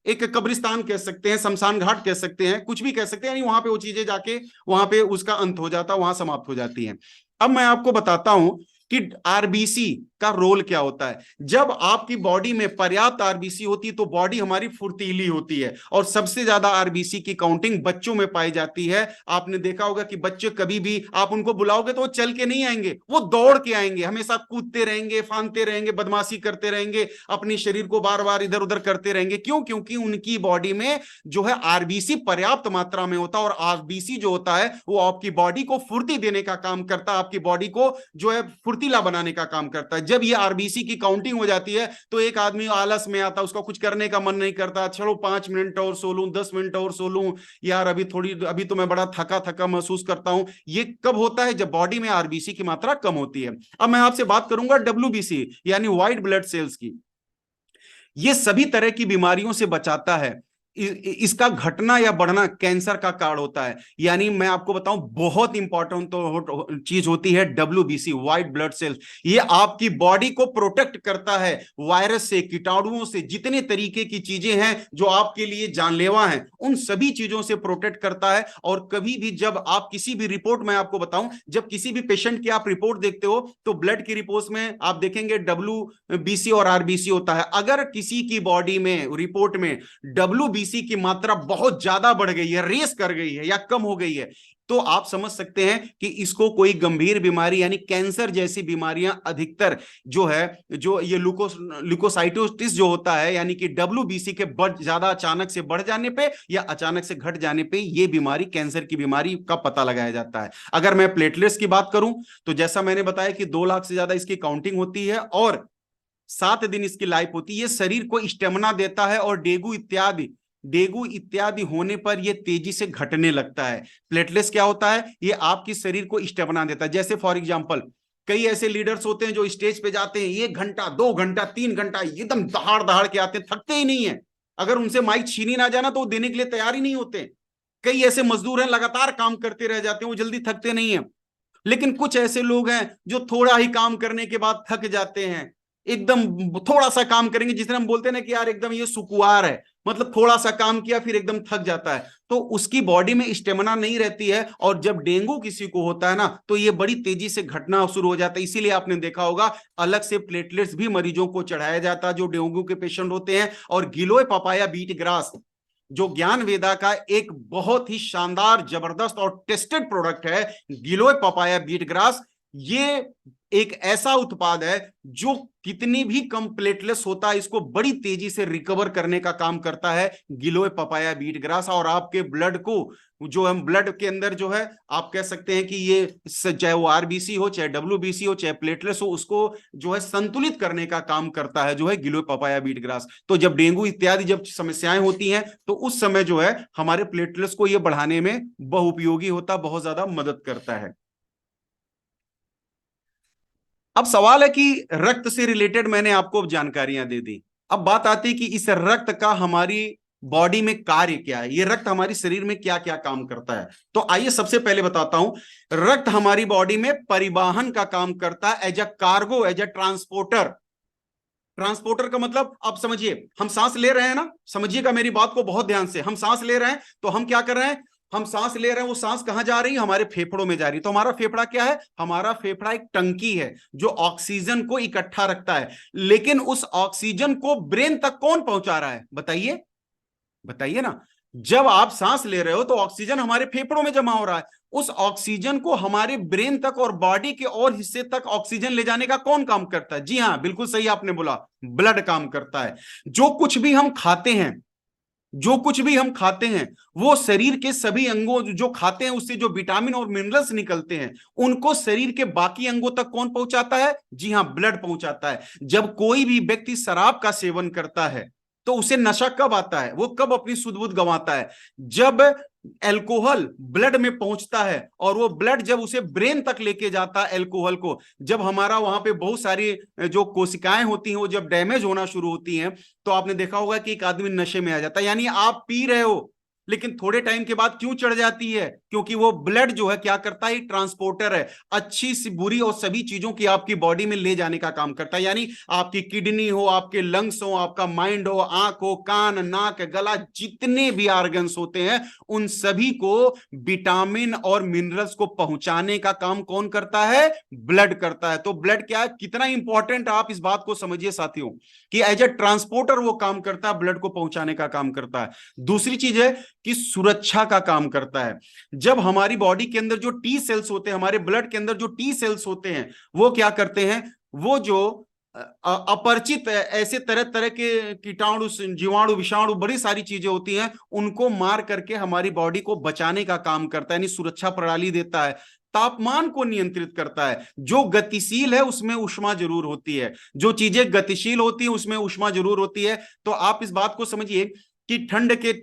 एक कब्रिस्तान कह सकते हैं, शमशान घाट कह सकते हैं, कुछ भी कह सकते हैं, यानी वहां पे वो चीजें जाके वहां पे उसका अंत हो जाता है, वहां समाप्त हो जाती है। अब मैं आपको बताता हूं कि आरबीसी का रोल क्या होता है। जब आपकी बॉडी में पर्याप्त आरबीसी होती है तो बॉडी हमारी फुर्तीली होती है, और सबसे ज्यादा आरबीसी की काउंटिंग बच्चों में पाई जाती है। आपने देखा होगा कि बच्चे कभी भी आप उनको बुलाओगे तो वो चल के नहीं आएंगे, वो दौड़ के आएंगे, हमेशा कूदते रहेंगे, फांदते रहेंगे, बदमाशी करते रहेंगे, अपने शरीर को बार बार इधर उधर करते रहेंगे। क्यों? क्योंकि उनकी बॉडी में जो है आरबीसी पर्याप्त मात्रा में होता है, और आरबीसी जो होता है वो आपकी बॉडी को फुर्ती देने का काम करता है, आपकी बॉडी को जो है फुर्तीला बनाने का काम करता है। जब ये आरबीसी की काउंटिंग हो जाती है तो एक आदमी आलस में आता, उसका कुछ करने का मन नहीं करता, चलो 5 मिनट और सो लूं, 10 मिनट और सो लूं, यार अभी तो मैं बड़ा थका थका महसूस करता हूं। ये कब होता है? जब बॉडी में आरबीसी की मात्रा कम होती है। अब मैं आपसे बात करूंगा डब्ल्यूबीसी यानी व्हाइट ब्लड सेल्स की। ये सभी तरह की बीमारियों से बचाता है। इसका घटना या बढ़ना कैंसर का कारण होता है। यानी मैं आपको बताऊं, बहुत इंपॉर्टेंट तो चीज होती है डब्ल्यूबीसी, व्हाइट ब्लड सेल्स। ये आपकी बॉडी को प्रोटेक्ट करता है वायरस से, कीटाणुओं से, जितने तरीके की चीजें हैं जो आपके लिए जानलेवा हैं, उन सभी चीजों से प्रोटेक्ट करता है। और कभी भी जब आप किसी भी रिपोर्ट, मैं आपको बताऊं, जब किसी भी पेशेंट की आप रिपोर्ट देखते हो तो ब्लड की रिपोर्ट में आप देखेंगे डब्ल्यूबीसी और आरबीसी होता है। अगर किसी की बॉडी में रिपोर्ट में डब्ल्यूबीसी की मात्रा बहुत ज्यादा बढ़ गई है, रेस कर गई है या कम हो गई है, तो आप समझ सकते हैं कि इसको कोई गंभीर बीमारी यानी कैंसर जैसी बीमारियां अधिकतर जो है, जो ये ल्यूकोसाइटोसिस जो होता है, यानी कि डब्ल्यूबीसी के ज्यादा अचानक से बढ़ जाने पे या अचानक से घट जाने पे ये बीमारी, कैंसर की बीमारी का पता लगाया जाता है। अगर मैं प्लेटलेट्स की बात करूं तो जैसा मैंने बताया कि 2 लाख से ज्यादा इसकी काउंटिंग होती है, और 7 दिन इसकी लाइफ होती है। ये शरीर को स्टेमिना देता है, और डेंगू इत्यादि होने पर यह तेजी से घटने लगता है। प्लेटलेट्स क्या होता है? ये आपकी शरीर को स्टेमिना देता है। जैसे फॉर एग्जांपल, कई ऐसे लीडर्स होते हैं जो स्टेज पे जाते हैं 1 घंटा 2 घंटा 3 घंटा एकदम दहाड़ दहाड़ के आते हैं, थकते ही नहीं है। अगर उनसे माइक छीनी ना जाना तो वो देने के लिए तैयार ही नहीं होते। कई ऐसे मजदूर हैं लगातार काम करते रह जाते हैं, वो जल्दी थकते नहीं है। लेकिन कुछ ऐसे लोग हैं जो थोड़ा ही काम करने के बाद थक जाते हैं, एकदम थोड़ा सा काम करेंगे, जिसे हम बोलते हैं ना कि यार एकदम ये सुकुआर है, मतलब थोड़ा सा काम किया फिर एकदम थक जाता है, तो उसकी बॉडी में स्टेमिना नहीं रहती है। और जब डेंगू किसी को होता है ना तो ये बड़ी तेजी से घटना शुरू हो जाता है। इसीलिए आपने देखा होगा अलग से प्लेटलेट्स भी मरीजों को चढ़ाया जाता है जो डेंगू के पेशेंट होते हैं। और गिलोय पपाया बीट ग्रास, जो ज्ञान वेदा का एक बहुत ही शानदार, जबरदस्त और टेस्टेड प्रोडक्ट है, गिलोय पपाया बीट ग्रास, ये एक ऐसा उत्पाद है जो कितनी भी कम प्लेटलेट्स होता है इसको बड़ी तेजी से रिकवर करने का काम करता है, गिलोय पपाया बीट ग्रास। और आपके ब्लड को, जो हम ब्लड के अंदर जो है, आप कह सकते हैं कि ये चाहे वो आरबीसी हो, चाहे डब्ल्यूबीसी हो, चाहे प्लेटलेट्स हो, उसको जो है संतुलित करने का काम करता है जो है गिलोय पपाया बीट ग्रास। तो जब डेंगू इत्यादि जब समस्याएं होती हैं तो उस समय जो है हमारे प्लेटलेट्स को ये बढ़ाने में बहुपयोगी होता, बहुत ज्यादा मदद करता है। अब सवाल है कि रक्त से रिलेटेड मैंने आपको जानकारियां दे दी। अब बात आती है कि इस रक्त का हमारी बॉडी में कार्य क्या है, ये रक्त हमारी शरीर में क्या क्या काम करता है। तो आइए सबसे पहले बताता हूं, रक्त हमारी बॉडी में परिवहन का काम करता है, as a cargo, as a transporter. Transporter का मतलब आप समझिए, हम सांस ले रहे हैं ना, समझिएगा मेरी बात को बहुत ध्यान से, हम सांस ले रहे हैं तो हम क्या कर रहे हैं, हम सांस ले रहे हैं, वो सांस कहां जा रही है? हमारे फेफड़ों में जा रही है। तो हमारा फेफड़ा क्या है? हमारा फेफड़ा एक टंकी है जो ऑक्सीजन को इकट्ठा रखता है। लेकिन उस ऑक्सीजन को ब्रेन तक कौन पहुंचा रहा है? बताइए, बताइए ना। जब आप सांस ले रहे हो तो ऑक्सीजन हमारे फेफड़ों में जमा हो रहा है। उस ऑक्सीजन को हमारे ब्रेन तक और बॉडी के और हिस्से तक ऑक्सीजन ले जाने का कौन काम करता है? जी हां, बिल्कुल सही आपने बोला, ब्लड काम करता है। जो कुछ भी हम खाते हैं, जो कुछ भी हम खाते हैं, वो शरीर के सभी अंगों जो खाते हैं उससे जो विटामिन और मिनरल्स निकलते हैं, उनको शरीर के बाकी अंगों तक कौन पहुंचाता है? जी हां, ब्लड पहुंचाता है। जब कोई भी व्यक्ति शराब का सेवन करता है तो उसे नशा कब आता है? वो कब अपनी सुध बुध गंवाता है? जब एल्कोहल ब्लड में पहुंचता है, और वो ब्लड जब उसे ब्रेन तक लेके जाता है एल्कोहल को, जब हमारा वहां पे बहुत सारी जो कोशिकाएं होती हैं वो जब डैमेज होना शुरू होती हैं, तो आपने देखा होगा कि एक आदमी नशे में आ जाता है। यानी आप पी रहे हो लेकिन थोड़े टाइम के बाद क्यों चढ़ जाती है? क्योंकि वो ब्लड जो है क्या करता है? ट्रांसपोर्टर है, अच्छी सी बुरी और सभी चीजों की आपकी बॉडी में ले जाने का काम करता है। यानी आपकी किडनी हो, आपके लंग्स हो, आपका माइंड हो, आंख हो, कान, नाक, गला, जितने भी ऑर्गन्स होते हैं, उन सभी को विटामिन और मिनरल्स को पहुंचाने का काम कौन करता है? ब्लड करता है। तो ब्लड क्या है, कितना इंपॉर्टेंट, आप इस बात को समझिए साथियों, कि एज ए ट्रांसपोर्टर वो काम करता है, ब्लड को पहुंचाने का काम करता है। दूसरी चीज है कि सुरक्षा का काम करता है। जब हमारी बॉडी के अंदर जो टी सेल्स होते हैं, हमारे ब्लड के अंदर जो टी सेल्स होते हैं, वो क्या करते हैं? वो जो अपरिचित ऐसे तरह तरह के कीटाणु, जीवाणु, विषाणु, बड़ी सारी चीजें होती हैं, उनको मार करके हमारी बॉडी को बचाने का काम करता है, यानी सुरक्षा प्रणाली देता है। तापमान को नियंत्रित करता है। जो गतिशील है उसमें ऊष्मा जरूर होती है, जो चीजें गतिशील होती है उसमें ऊष्मा जरूर होती है। तो आप इस बात को समझिए कि ठंड के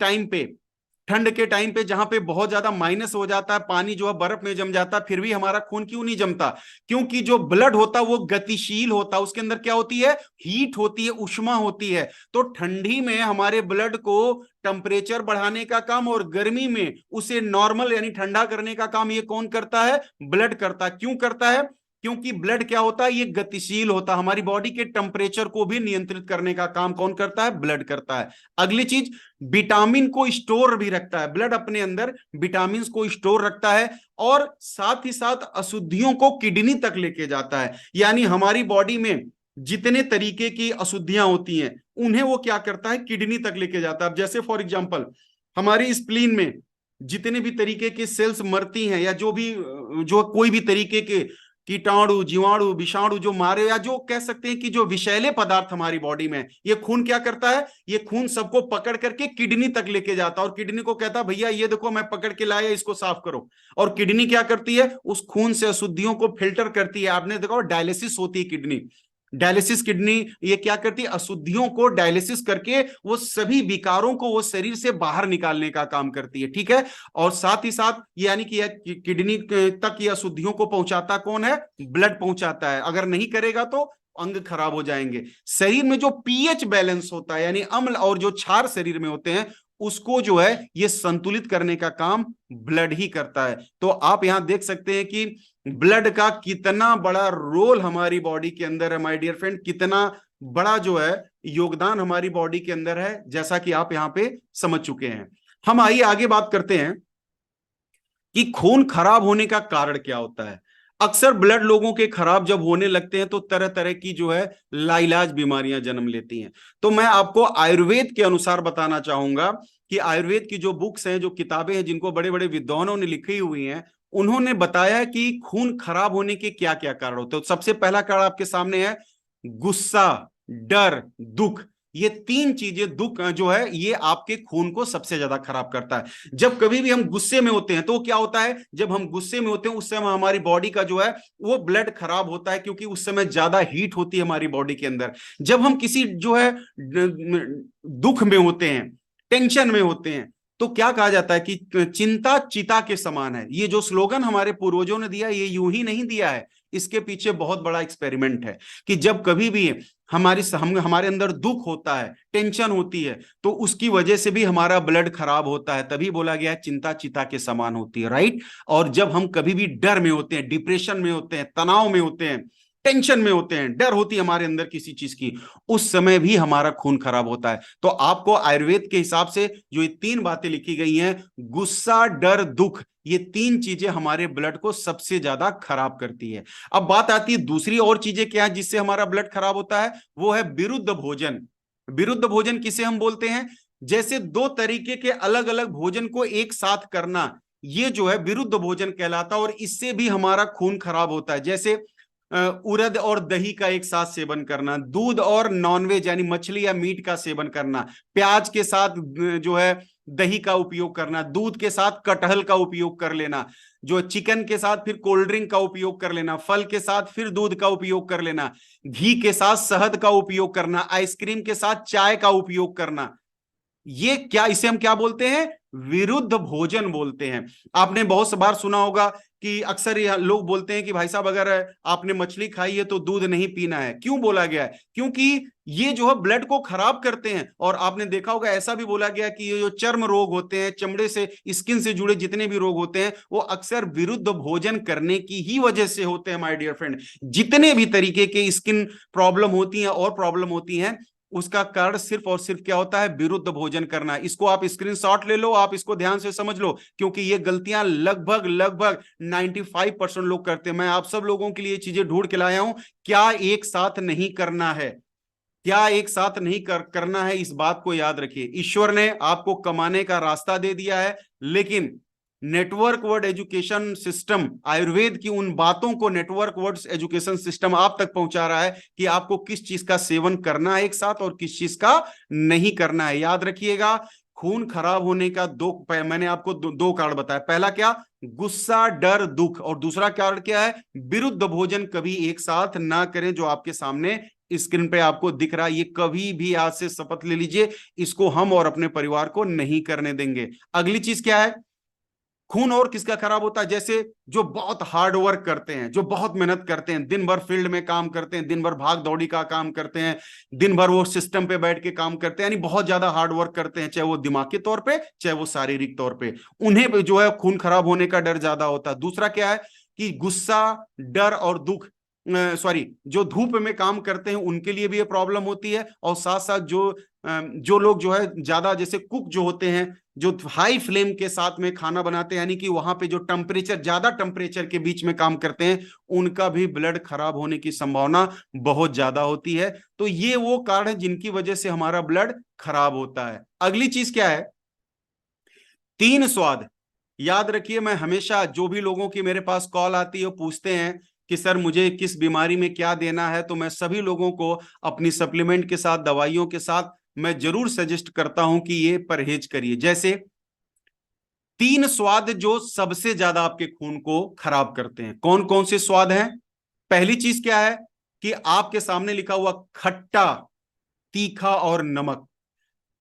टाइम पे जहां पे बहुत ज्यादा माइनस हो जाता है, पानी जो है बर्फ में जम जाता है, फिर भी हमारा खून क्यों नहीं जमता? क्योंकि जो ब्लड होता है वो गतिशील होता है, उसके अंदर क्या होती है? हीट होती है, ऊष्मा होती है। तो ठंडी में हमारे ब्लड को टेम्परेचर बढ़ाने का काम, और गर्मी में उसे नॉर्मल यानी ठंडा करने का काम ये कौन करता है? ब्लड करता है। क्यों करता है? क्योंकि ब्लड क्या होता है? ये गतिशील होता है, हमारी बॉडी के टेम्परेचर को भी नियंत्रित करने का काम कौन करता है? ब्लड करता है। अगली चीज, विटामिन को स्टोर भी रखता है ब्लड, अपने अंदर विटामिन को स्टोर रखता है, और साथ ही साथ अशुद्धियों को किडनी तक लेके जाता है। यानी हमारी बॉडी में जितने तरीके की अशुद्धियां होती हैं उन्हें वो क्या करता है? किडनी तक लेके जाता है। अब जैसे फॉर एग्जांपल हमारी स्प्लीन में जितने भी तरीके के सेल्स मरती हैं, या जो कोई भी तरीके के कीटाणु, जीवाणु, विषाणु जो मारे, या जो कह सकते हैं कि जो विषैले पदार्थ हमारी बॉडी में, ये खून क्या करता है? ये खून सबको पकड़ करके किडनी तक लेके जाता है, और किडनी को कहता है भैया ये देखो मैं पकड़ के लाया, इसको साफ करो। और किडनी क्या करती है? उस खून से अशुद्धियों को फिल्टर करती है। आपने देखा डायलिसिस होती है किडनी, डायलिसिस किडनी ये क्या करती है? अशुद्धियों को डायलिसिस करके वो सभी विकारों को वो शरीर से बाहर निकालने का काम करती है, ठीक है। और साथ ही साथ यानी कि किडनी तक ये अशुद्धियों को पहुंचाता कौन है? ब्लड पहुंचाता है। अगर नहीं करेगा तो अंग खराब हो जाएंगे। शरीर में जो पीएच बैलेंस होता है, यानी अम्ल और जो क्षार शरीर में होते हैं, उसको जो है ये संतुलित करने का काम ब्लड ही करता है। तो आप यहां देख सकते हैं कि ब्लड का कितना बड़ा रोल हमारी बॉडी के अंदर है माय डियर फ्रेंड, कितना बड़ा जो है योगदान हमारी बॉडी के अंदर है, जैसा कि आप यहां पे समझ चुके हैं। हम आइए आगे बात करते हैं कि खून खराब होने का कारण क्या होता है। अक्सर ब्लड लोगों के खराब जब होने लगते हैं तो तरह तरह की जो है लाइलाज बीमारियां जन्म लेती हैं। तो मैं आपको आयुर्वेद के अनुसार बताना चाहूंगा कि आयुर्वेद की जो बुक्स हैं, जो किताबें हैं, जिनको बड़े बड़े विद्वानों ने लिखी हुई हैं, उन्होंने बताया कि खून खराब होने के क्या क्या कारण होते हैं। तो सबसे पहला कारण आपके सामने है गुस्सा, डर, दुख। ये तीन चीजें, दुख जो है ये आपके खून को सबसे ज्यादा खराब करता है। जब कभी भी हम गुस्से में होते हैं तो क्या होता है? जब हम गुस्से में होते हैं उस समय हमारी बॉडी का जो है वो ब्लड खराब होता है, क्योंकि उस समय ज्यादा हीट होती है हमारी बॉडी के अंदर। जब हम किसी जो है दुख में होते हैं, टेंशन में होते हैं, तो क्या कहा जाता है कि चिंता चिता के समान है। ये जो स्लोगन हमारे पूर्वजों ने दिया, ये यूं ही नहीं दिया है, इसके पीछे बहुत बड़ा एक्सपेरिमेंट है कि जब कभी भी हमारे अंदर दुख होता है, टेंशन होती है, तो उसकी वजह से भी हमारा ब्लड खराब होता है। तभी बोला गया है चिंता चिता के समान होती है, राइट। और जब हम कभी भी डर में होते हैं, डिप्रेशन में होते हैं, तनाव में होते हैं, टेंशन में होते हैं, डर होती है हमारे अंदर किसी चीज की, उस समय भी हमारा खून खराब होता है। तो आपको आयुर्वेद के हिसाब से जो ये 3 बातें लिखी गई हैं, गुस्सा, डर, दुख, ये 3 चीजें हमारे ब्लड को सबसे ज्यादा खराब करती है। अब बात आती है दूसरी और चीजें क्या है जिससे हमारा ब्लड खराब होता है, वो है विरुद्ध भोजन। विरुद्ध भोजन किसे हम बोलते हैं, जैसे 2 तरीके के अलग अलग भोजन को एक साथ करना, ये जो है विरुद्ध भोजन कहलाता है, और इससे भी हमारा खून खराब होता है। जैसे उड़द और दही का एक साथ सेवन करना, दूध और नॉनवेज यानी मछली या मीट का सेवन करना, प्याज के साथ जो है दही का उपयोग करना, दूध के साथ कटहल का उपयोग कर लेना, जो चिकन के साथ फिर कोल्ड ड्रिंक का उपयोग कर लेना, फल के साथ फिर दूध का उपयोग कर लेना, घी के साथ शहद का उपयोग करना, आइसक्रीम के साथ चाय का उपयोग करना, ये क्या, इसे हम क्या बोलते हैं, विरुद्ध भोजन बोलते हैं। आपने बहुत सी बार सुना होगा कि अक्सर लोग बोलते हैं कि भाई साहब अगर आपने मछली खाई है तो दूध नहीं पीना है। क्यों बोला गया है, क्योंकि ये जो है ब्लड को खराब करते हैं। और आपने देखा होगा ऐसा भी बोला गया कि ये जो चर्म रोग होते हैं, चमड़े से, स्किन से जुड़े जितने भी रोग होते हैं, वो अक्सर विरुद्ध भोजन करने की ही वजह से होते हैं। माय डियर फ्रेंड, जितने भी तरीके के स्किन प्रॉब्लम होती हैं और प्रॉब्लम होती हैं, उसका कारण सिर्फ और सिर्फ क्या होता है, विरुद्ध भोजन करना। इसको आप स्क्रीनशॉट ले लो, आप इसको ध्यान से समझ लो, क्योंकि ये गलतियां लगभग लगभग 95% लोग करते हैं। मैं आप सब लोगों के लिए चीजें ढूंढ के लाया हूं। क्या एक साथ नहीं करना है, क्या एक साथ नहीं करना है, इस बात को याद रखिए। ईश्वर ने आपको कमाने का रास्ता दे दिया है, लेकिन network word education system, Ayurveda की उन बातों को नेटवर्क वर्ड एजुकेशन सिस्टम आप तक पहुंचा रहा है कि आपको किस चीज का सेवन करना है एक साथ और किस चीज का नहीं करना है। याद रखिएगा, खून खराब होने का मैंने आपको दो कारण बताया। पहला क्या, गुस्सा, डर, दुख, और दूसरा कारण क्या है, विरुद्ध भोजन कभी एक साथ ना करें। जो आपके सामने स्क्रीन पे आपको दिख रहा है, ये कभी भी आज से शपथ ले लीजिए, इसको हम और अपने परिवार को नहीं करने देंगे। अगली चीज क्या है, खून और किसका खराब होता है, जैसे जो बहुत हार्ड वर्क करते हैं, जो बहुत मेहनत करते हैं, दिन भर फील्ड में काम करते हैं, दिन भर भाग दौड़ी का काम करते हैं, दिन भर वो सिस्टम पे बैठ के काम करते हैं, यानी बहुत ज्यादा हार्ड वर्क करते हैं, चाहे वो दिमागी तौर पे चाहे वो शारीरिक तौर पे, उन्हें जो है खून खराब होने का डर ज्यादा होता है। दूसरा क्या है कि गुस्सा, डर और दुख, सॉरी, जो धूप में काम करते हैं उनके लिए भी ये प्रॉब्लम होती है। और साथ साथ जो लोग जो है ज्यादा, जैसे कुक जो होते हैं, जो हाई फ्लेम के साथ में खाना बनाते हैं, यानी कि वहां पे जो टेम्परेचर, ज्यादा टेम्परेचर के बीच में काम करते हैं, उनका भी ब्लड खराब होने की संभावना बहुत ज्यादा होती है। तो ये वो कारण है जिनकी वजह से हमारा ब्लड खराब होता है। अगली चीज क्या है, 3 स्वाद। याद रखिए, मैं हमेशा जो भी लोगों की मेरे पास कॉल आती है, पूछते हैं कि सर मुझे किस बीमारी में क्या देना है, तो मैं सभी लोगों को अपनी सप्लीमेंट के साथ, दवाइयों के साथ मैं जरूर सजेस्ट करता हूं कि ये परहेज करिए। जैसे 3 स्वाद जो सबसे ज्यादा आपके खून को खराब करते हैं, कौन कौन से स्वाद हैं। पहली चीज क्या है कि आपके सामने लिखा हुआ खट्टा, तीखा और नमक।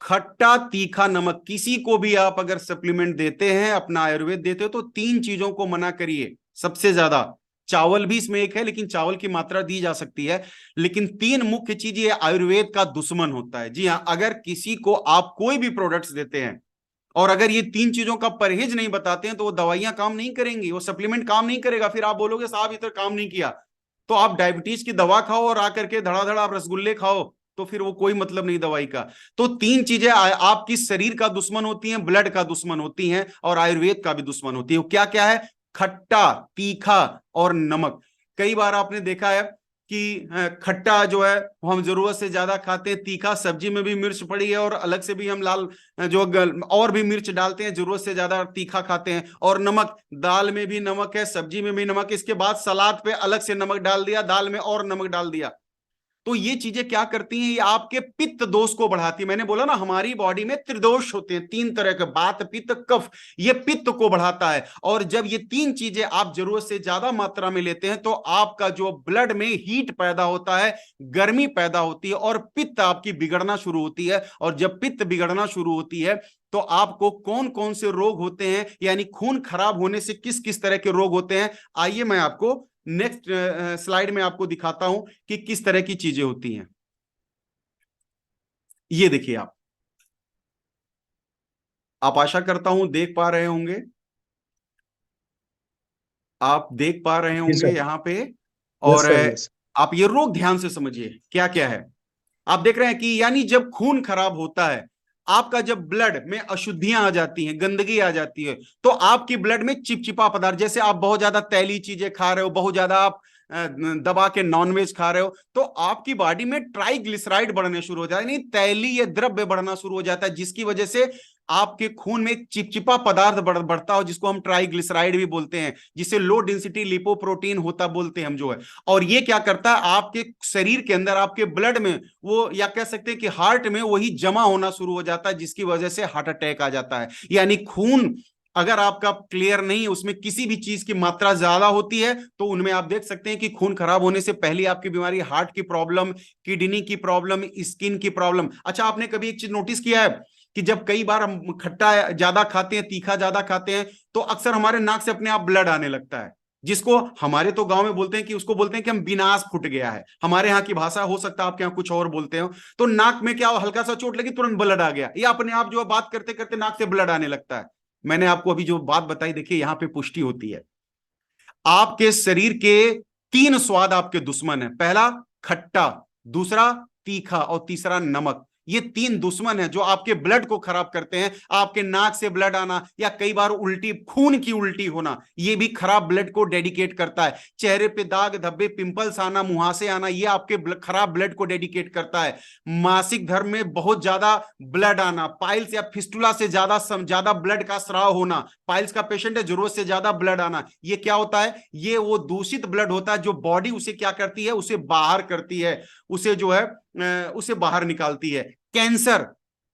खट्टा, तीखा, नमक, किसी को भी आप अगर सप्लीमेंट देते हैं, अपना आयुर्वेद देते हो, तो 3 चीजों को मना करिए सबसे ज्यादा। चावल भी इसमें एक है, लेकिन चावल की मात्रा दी जा सकती है, लेकिन 3 मुख्य चीज ये आयुर्वेद का दुश्मन होता है। जी हाँ, अगर किसी को आप कोई भी प्रोडक्ट्स देते हैं और अगर ये 3 चीजों का परहेज नहीं बताते हैं, तो वो दवाइयां काम नहीं करेंगी, वो सप्लीमेंट काम नहीं करेगा। फिर आप बोलोगे साहब इधर काम नहीं किया, तो आप डायबिटीज की दवा खाओ और आकर के धड़ाधड़ आप रसगुल्ले खाओ, तो फिर वो कोई मतलब नहीं दवाई का। तो 3 चीजें आपकी शरीर का दुश्मन होती हैं, ब्लड का दुश्मन होती हैं, और आयुर्वेद का भी दुश्मन होती है। वो क्या क्या है, खट्टा, तीखा और नमक। कई बार आपने देखा है कि खट्टा जो है वो हम जरूरत से ज्यादा खाते हैं, तीखा सब्जी में भी मिर्च पड़ी है और अलग से भी हम लाल जो और भी मिर्च डालते हैं, जरूरत से ज्यादा तीखा खाते हैं। और नमक, दाल में भी नमक है, सब्जी में भी नमक, इसके बाद सलाद पे अलग से नमक डाल दिया, दाल में और नमक डाल दिया। तो ये चीजें क्या करती हैं, ये आपके पित्त दोष को बढ़ाती है। मैंने बोला ना, हमारी बॉडी में त्रिदोष होते हैं, 3 तरह के, बात, पित्त, कफ। ये पित्त को बढ़ाता है, और जब ये 3 चीजें आप जरूरत से ज्यादा मात्रा में लेते हैं, तो आपका जो ब्लड में हीट पैदा होता है, गर्मी पैदा होती है, और पित्त आपकी बिगड़ना शुरू होती है। और जब पित्त बिगड़ना शुरू होती है, तो आपको कौन कौन से रोग होते हैं, यानी खून खराब होने से किस किस तरह के रोग होते हैं, आइए मैं आपको नेक्स्ट स्लाइड में आपको दिखाता हूं कि किस तरह की चीजें होती हैं। ये देखिए, आप आशा करता हूं देख पा रहे होंगे, आप देख पा रहे जी होंगे सर। यहां पे। यस और सर, यस। आप ये रोग ध्यान से समझिए क्या क्या है। आप देख रहे हैं कि यानी जब खून खराब होता है, आपका जब ब्लड में अशुद्धियां आ जाती हैं, गंदगी आ जाती है, तो आपकी ब्लड में चिपचिपा पदार्थ, जैसे आप बहुत ज्यादा तैली चीजें खा रहे हो, बहुत ज्यादा आप दबा के नॉनवेज खा रहे हो, तो आपकी बॉडी में ट्राइग्लिसराइड बढ़ने शुरू हो जाता है, यानी तैलीय द्रव्य बढ़ना शुरू हो जाता है, जिसकी वजह से आपके खून में एक चिपचिपा पदार्थ बढ़ता हो, जिसको हम ट्राइग्लिसराइड भी बोलते हैं, जिसे लो डेंसिटी लिपोप्रोटीन होता बोलते हैं हम जो है। और ये क्या करता है, आपके शरीर के अंदर, आपके ब्लड में वो, या कह सकते हैं कि हार्ट में वही जमा होना शुरू हो जाता है, जिसकी वजह से हार्ट अटैक आ जाता है। यानी खून अगर आपका क्लियर नहीं, उसमें किसी भी चीज की मात्रा ज्यादा होती है, तो उनमें आप देख सकते हैं कि खून खराब होने से पहले आपकी बीमारी हार्ट की प्रॉब्लम, किडनी की प्रॉब्लम, स्किन की प्रॉब्लम। अच्छा, आपने कभी एक चीज नोटिस किया है कि जब कई बार हम खट्टा ज्यादा खाते हैं, तीखा ज्यादा खाते हैं, तो अक्सर हमारे नाक से अपने आप ब्लड आने लगता है, जिसको हमारे तो गांव में बोलते हैं कि उसको बोलते हैं कि हम विनाश फूट गया है। हमारे यहाँ की भाषा, हो सकता है आपके यहाँ कुछ और बोलते हो। तो नाक में क्या, हल्का सा चोट लगी तुरंत ब्लड आ गया, या अपने आप जो है बात करते करते नाक से ब्लड आने लगता है। मैंने आपको अभी जो बात बताई, देखिए यहां पे पुष्टि होती है। आपके शरीर के तीन स्वाद आपके दुश्मन है, पहला खट्टा, दूसरा तीखा, और तीसरा नमक। ये तीन दुश्मन है जो आपके ब्लड को खराब करते हैं। आपके नाक से ब्लड आना, या कई बार उल्टी, खून की उल्टी होना, ये भी खराब ब्लड को डेडिकेट करता है। चेहरे पे दाग धब्बे, पिंपल्स आना, मुहासे आना, ये आपके खराब ब्लड को डेडिकेट करता है। मासिक धर्म में बहुत ज्यादा ब्लड आना, पाइल्स या फिस्टुला से ज्यादा ब्लड का स्राव होना, पाइल्स का पेशेंट है, जरूरत से ज्यादा ब्लड आना, ये क्या होता है, ये वो दूषित ब्लड होता है जो बॉडी उसे क्या करती है, उसे बाहर करती है, उसे जो है उसे बाहर निकालती है। कैंसर,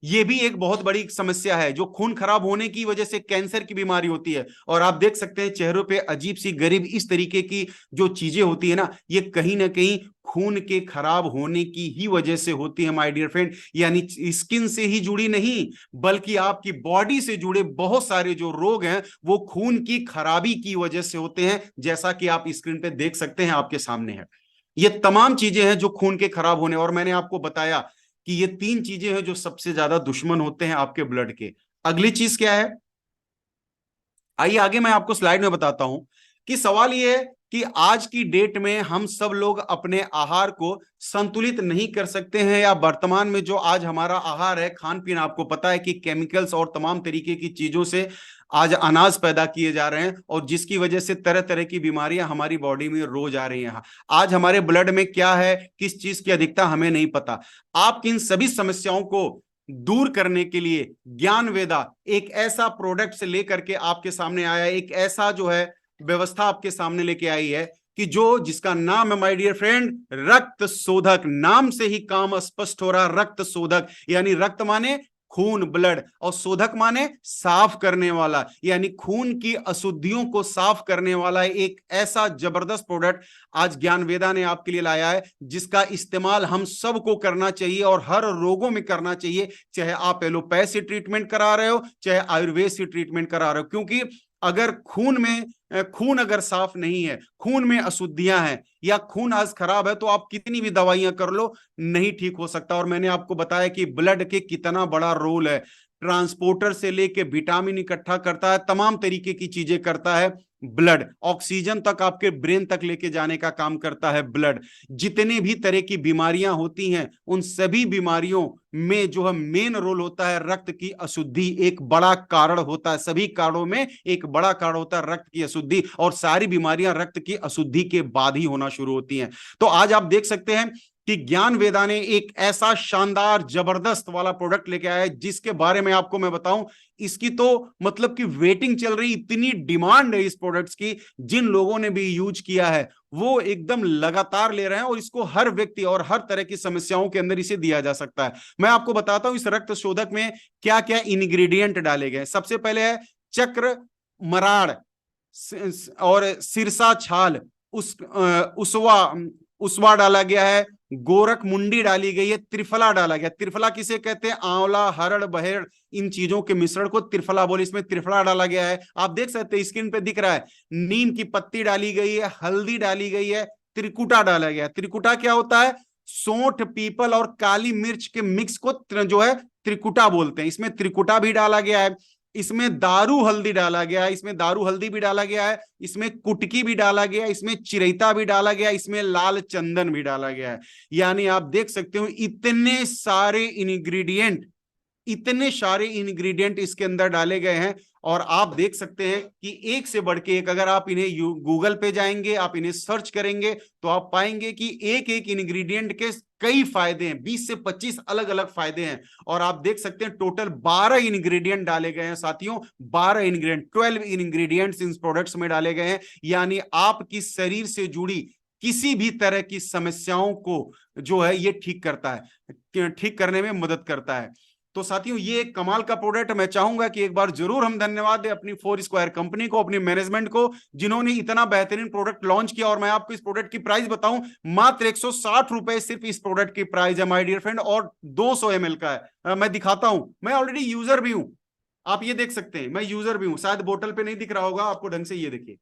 ये भी एक बहुत बड़ी समस्या है, जो खून खराब होने की वजह से कैंसर की बीमारी होती है। और आप देख सकते हैं चेहरों पे अजीब सी गरीब इस तरीके की जो चीजें होती है ना, ये कहीं ना कहीं खून के खराब होने की ही वजह से होती है माय डियर फ्रेंड। यानी स्किन से ही जुड़ी नहीं, बल्कि आपकी बॉडी से जुड़े बहुत सारे जो रोग हैं, वो खून की खराबी की वजह से होते हैं, जैसा कि आप स्क्रीन पे देख सकते हैं, आपके सामने है। ये तमाम चीजें हैं जो खून के खराब होने, और मैंने आपको बताया कि ये तीन चीजें हैं जो सबसे ज्यादा दुश्मन होते हैं आपके ब्लड के। अगली चीज क्या है, आइए आगे मैं आपको स्लाइड में बताता हूं। कि सवाल ये है कि आज की डेट में हम सब लोग अपने आहार को संतुलित नहीं कर सकते हैं, या वर्तमान में जो आज हमारा आहार है, खान पीन, आपको पता है कि केमिकल्स और तमाम तरीके की चीजों से आज अनाज पैदा किए जा रहे हैं, और जिसकी वजह से तरह तरह की बीमारियां हमारी बॉडी में रोज आ रही हैं। आज हमारे ब्लड में क्या है, किस चीज की अधिकता, हमें नहीं पता। आप इन सभी समस्याओं को दूर करने के लिए ज्ञान वेदा एक ऐसा प्रोडक्ट से लेकर के आपके सामने आया, एक ऐसा जो है व्यवस्था आपके सामने लेके आई है, कि जो जिसका नाम है माय डियर फ्रेंड, रक्त शोधक। नाम से ही काम स्पष्ट हो रहा, रक्त शोधक, यानी रक्त माने खून, ब्लड, और शोधक माने साफ करने वाला, यानी खून की अशुद्धियों को साफ करने वाला एक ऐसा जबरदस्त प्रोडक्ट आज ज्ञान वेदा ने आपके लिए लाया है, जिसका इस्तेमाल हम सबको करना चाहिए, और हर रोगों में करना चाहिए। चाहे आप एलोपैथ से ट्रीटमेंट करा रहे हो, चाहे आयुर्वेद से ट्रीटमेंट करा रहे हो, क्योंकि अगर खून अगर साफ नहीं है, खून में अशुद्धियां हैं, या खून आज खराब है, तो आप कितनी भी दवाइयां कर लो, नहीं ठीक हो सकता। और मैंने आपको बताया कि ब्लड के कितना बड़ा रोल है, ट्रांसपोर्टर से लेके विटामिन इकट्ठा करता है, तमाम तरीके की चीजें करता है ब्लड, ऑक्सीजन तक आपके ब्रेन तक लेके जाने का काम करता है ब्लड। जितने भी तरह की बीमारियां होती हैं, उन सभी बीमारियों में जो है मेन रोल होता है रक्त की अशुद्धि, एक बड़ा कारण होता है, सभी कारणों में एक बड़ा कारण होता है रक्त की अशुद्धि, और सारी बीमारियां रक्त की अशुद्धि के बाद ही होना शुरू होती हैं। तो आज आप देख सकते हैं कि ज्ञान वेदा ने एक ऐसा शानदार जबरदस्त वाला प्रोडक्ट लेके आया है, जिसके बारे में आपको मैं बताऊं, इसकी तो मतलब कि वेटिंग चल रही, इतनी डिमांड है इस प्रोडक्ट्स की। जिन लोगों ने भी यूज किया है वो एकदम लगातार ले रहे हैं, और इसको हर व्यक्ति और हर तरह की समस्याओं के अंदर इसे दिया जा सकता है। मैं आपको बताता हूं इस रक्त शोधक में क्या क्या इंग्रेडिएंट डाले गए। सबसे पहले है चक्र मराड़ और सिरसा छाल, उसवा उसवा डाला गया है, गोरख मुंडी डाली गई है, त्रिफला डाला गया। त्रिफला किसे कहते हैं, आंवला, हरड़, बहेड़, इन चीजों के मिश्रण को त्रिफला बोले, इसमें त्रिफला डाला गया है। आप देख सकते हैं स्क्रीन पे दिख रहा है, नीम की पत्ती डाली गई है, हल्दी डाली गई है, त्रिकुटा डाला गया है। त्रिकुटा क्या होता है, सोंठ, पीपल और काली मिर्च के मिक्स को जो है त्रिकुटा बोलते हैं, इसमें त्रिकुटा भी डाला गया है। इसमें दारू हल्दी डाला गया है, इसमें दारू हल्दी भी डाला गया है, इसमें कुटकी भी डाला गया है, इसमें चिरैता भी डाला गया है, इसमें लाल चंदन भी डाला गया है। यानी आप देख सकते हो इतने सारे इंग्रेडिएंट इसके अंदर डाले गए हैं। और आप देख सकते हैं कि एक से बढ़ के एक, अगर आप इन्हें गूगल पे जाएंगे, आप इन्हें सर्च करेंगे, तो आप पाएंगे कि एक एक इंग्रेडिएंट के कई फायदे हैं, 20 से 25 अलग अलग फायदे हैं। और आप देख सकते हैं टोटल 12 इंग्रेडिएंट डाले गए हैं साथियों, 12 इंग्रेडिएंट, 12 इंग्रेडिएंट्स इन प्रोडक्ट्स में डाले गए हैं। यानी आपकी शरीर से जुड़ी किसी भी तरह की समस्याओं को जो है ये ठीक करता है, ठीक करने में मदद करता है। तो साथियों ये एक कमाल का प्रोडक्ट है। मैं चाहूंगा कि एक बार जरूर हम धन्यवाद दें अपनी 4 स्क्वायर कंपनी को, अपनी मैनेजमेंट को, जिन्होंने इतना बेहतरीन प्रोडक्ट लॉन्च किया। और मैं आपको इस प्रोडक्ट की प्राइस बताऊं, मात्र 160 रुपए सिर्फ इस प्रोडक्ट की प्राइस है माय डियर फ्रेंड, और 200 ml का है। मैं दिखाता हूं, मैं ऑलरेडी यूजर भी हूं, आप ये देख सकते हैं, मैं यूजर भी हूं। शायद बोतल पे नहीं दिख रहा होगा आपको ढंग से, ये देखिए,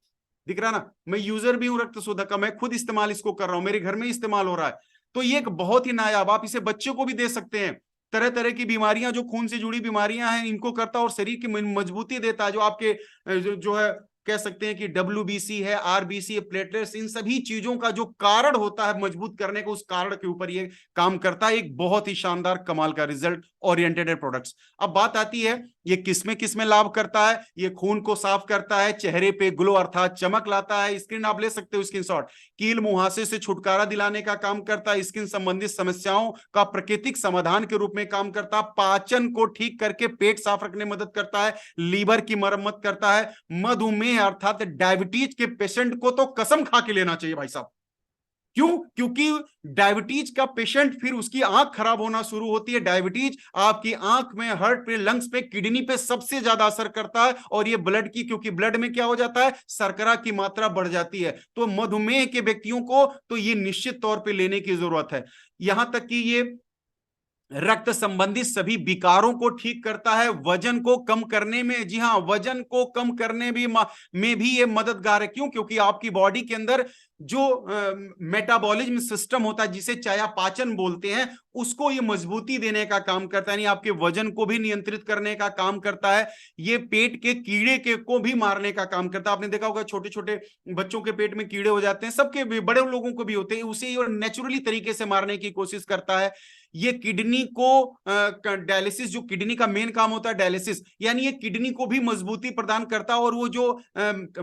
दिख रहा ना, मैं यूजर भी हूं रक्त शोधक का, मैं खुद इस्तेमाल इसको कर रहा हूं, मेरे घर में इस्तेमाल हो रहा है। तो ये एक बहुत ही नायाब, आप इसे बच्चों को भी दे सकते हैं। तरह तरह की बीमारियां, जो खून से जुड़ी बीमारियां हैं, इनको करता है और शरीर की मजबूती देता है। जो आपके जो है कह सकते हैं कि WBC है, RBC है, प्लेटलेट्स, इन सभी चीजों का जो कारण होता है मजबूत करने को, उस कारण के ऊपर ये काम करता है। एक बहुत ही शानदार कमाल का रिजल्ट ओरिएंटेड प्रोडक्ट्स। अब बात आती है ये किसमें लाभ करता है। ये खून को साफ करता है, चेहरे पे ग्लो अर्थात चमक लाता है। स्क्रीन आप ले सकते हो, स्क्रीनशॉट। कील मुहासे से छुटकारा दिलाने का काम करता है। स्किन संबंधित समस्याओं का प्राकृतिक समाधान के रूप में काम करता है। पाचन को ठीक करके पेट साफ रखने में मदद करता है। लीवर की मरम्मत करता है। मधुमेह अर्थात डायबिटीज के पेशेंट को तो कसम खा के लेना चाहिए भाई साहब। क्यों? क्योंकि डायबिटीज का पेशेंट फिर उसकी आंख खराब होना शुरू होती है। डायबिटीज आपकी आंख में, हार्ट पे, लंग्स पे, किडनी पे सबसे ज्यादा असर करता है। और ये ब्लड की, क्योंकि ब्लड में क्या हो जाता है, शर्करा की मात्रा बढ़ जाती है। तो मधुमेह के व्यक्तियों को तो ये निश्चित तौर पे लेने की जरूरत है। यहां तक कि ये रक्त संबंधित सभी विकारों को ठीक करता है। वजन को कम करने में, जी हाँ, वजन को कम करने में भी ये मददगार है। क्यों? क्योंकि आपकी बॉडी के अंदर जो मेटाबॉलिज्म सिस्टम होता है, जिसे चयापाचन बोलते हैं, उसको ये मजबूती देने का काम करता है। यानी आपके वजन को भी नियंत्रित करने का काम करता है। ये पेट के कीड़े के को भी मारने का काम करता है। आपने देखा होगा छोटे छोटे बच्चों के पेट में कीड़े हो जाते हैं, सबके भी, बड़े लोगों को भी होते हैं, उसे नेचुरली तरीके से मारने की कोशिश करता है। ये किडनी को डायलिसिस, जो किडनी का मेन काम होता है डायलिसिस, यानी ये किडनी को भी मजबूती प्रदान करता है। और वो जो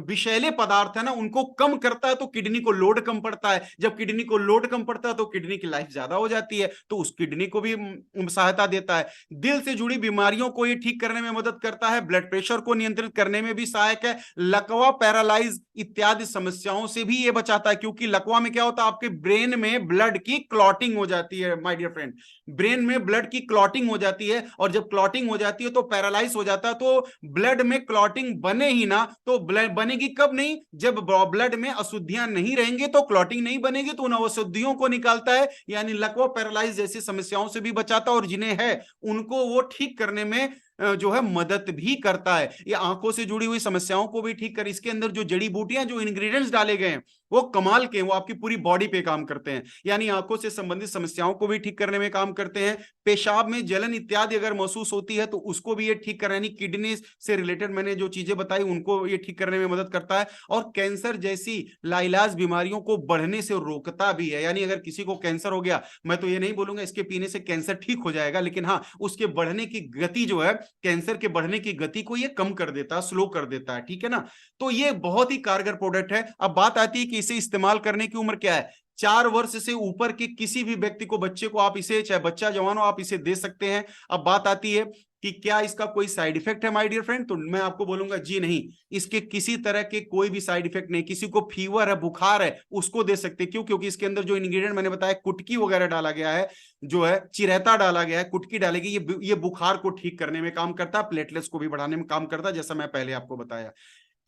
विषैले पदार्थ है ना, उनको कम करता है, तो किडनी को लोड कम पड़ता है। जब किडनी को लोड कम पड़ता है तो किडनी की लाइफ ज्यादा हो जाती है, तो उस किडनी को भी सहायता देता है। दिल से जुड़ी बीमारियों को ये ठीक करने में मदद करता है। ब्लड प्रेशर को नियंत्रित करने में भी सहायक है। लकवा, पैरालाइज इत्यादि समस्याओं से भी ये बचाता है। क्योंकि लकवा में क्या होता है, आपके ब्रेन में ब्लड की क्लॉटिंग हो जाती है माय डियर फ्रेंड, ब्रेन में ब्लड की क्लॉटिंग हो जाती है। और जब क्लॉटिंग हो जाती है तो पैरालाइज हो जाता है। तो ब्लड में क्लॉटिंग बने ही ना, तो ब्लड बनेगी कब? नहीं, जब ब्लड में अशुद्धियां नहीं रहेंगी तो क्लॉटिंग नहीं बनेगी, तो उन अशुद्धियों को निकालता है। यानी लकवा, पैरालाइज जैसी समस्याओं से भी बचाता है। और जिन्हें है उनको वो ठीक करने में जो है मदद भी करता है। ये आंखों से जुड़ी हुई समस्याओं को भी ठीक कर, इसके अंदर जो जड़ी बूटियां, जो इंग्रेडिएंट्स डाले गए हैं वो कमाल के, वो आपकी पूरी बॉडी पे काम करते हैं। यानी आंखों से संबंधित समस्याओं को भी ठीक करने में काम करते हैं। पेशाब में जलन इत्यादि अगर महसूस होती है तो उसको भी ये ठीक कर, यानी किडनी से रिलेटेड मैंने जो चीजें बताई उनको ये ठीक करने में मदद करता है। और कैंसर जैसी लाइलाज बीमारियों को बढ़ने से रोकता भी है। यानी अगर किसी को कैंसर हो गया, मैं तो ये नहीं बोलूंगा इसके पीने से कैंसर ठीक हो जाएगा, लेकिन हाँ, उसके बढ़ने की गति जो है, कैंसर के बढ़ने की गति को ये कम कर देता है, स्लो कर देता है। ठीक है ना? तो ये बहुत ही कारगर प्रोडक्ट है। अब बात आती है कि इसे इस्तेमाल करने की उम्र क्या है। 4 वर्ष से ऊपर के किसी भी व्यक्ति को, बच्चे को आप इसे, चाहे बच्चा जवान हो, आप इसे दे सकते हैं। अब बात आती है कि क्या इसका कोई साइड इफेक्ट है माय डियर फ्रेंड, तो मैं आपको बोलूंगा जी नहीं, इसके किसी तरह के कोई भी साइड इफेक्ट नहीं। किसी को फीवर है, बुखार है, उसको दे सकते। क्यों? क्योंकि इसके अंदर जो इंग्रेडिएंट मैंने बताया, कुटकी वगैरह डाला गया है, जो है चिरैता डाला गया है, कुटकी डालेगी, ये बुखार को ठीक करने में काम करता है, प्लेटलेट्स को भी बढ़ाने में काम करता है, जैसा मैं पहले आपको बताया।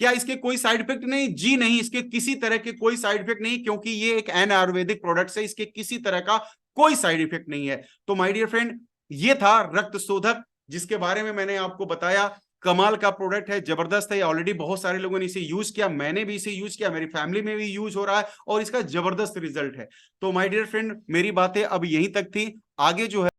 क्या इसके कोई साइड इफेक्ट नहीं? जी नहीं, इसके किसी तरह के कोई साइड इफेक्ट नहीं, क्योंकि ये एक एन आयुर्वेदिक प्रोडक्ट है, इसके किसी तरह का कोई साइड इफेक्ट नहीं है। तो माय डियर फ्रेंड, ये था रक्त शोधक, जिसके बारे में मैंने आपको बताया। कमाल का प्रोडक्ट है, जबरदस्त है। ऑलरेडी बहुत सारे लोगों ने इसे यूज किया, मैंने भी इसे यूज किया, मेरी फैमिली में भी यूज हो रहा है और इसका जबरदस्त रिजल्ट है। तो माय डियर फ्रेंड, मेरी बातें अब यहीं तक थी। आगे जो है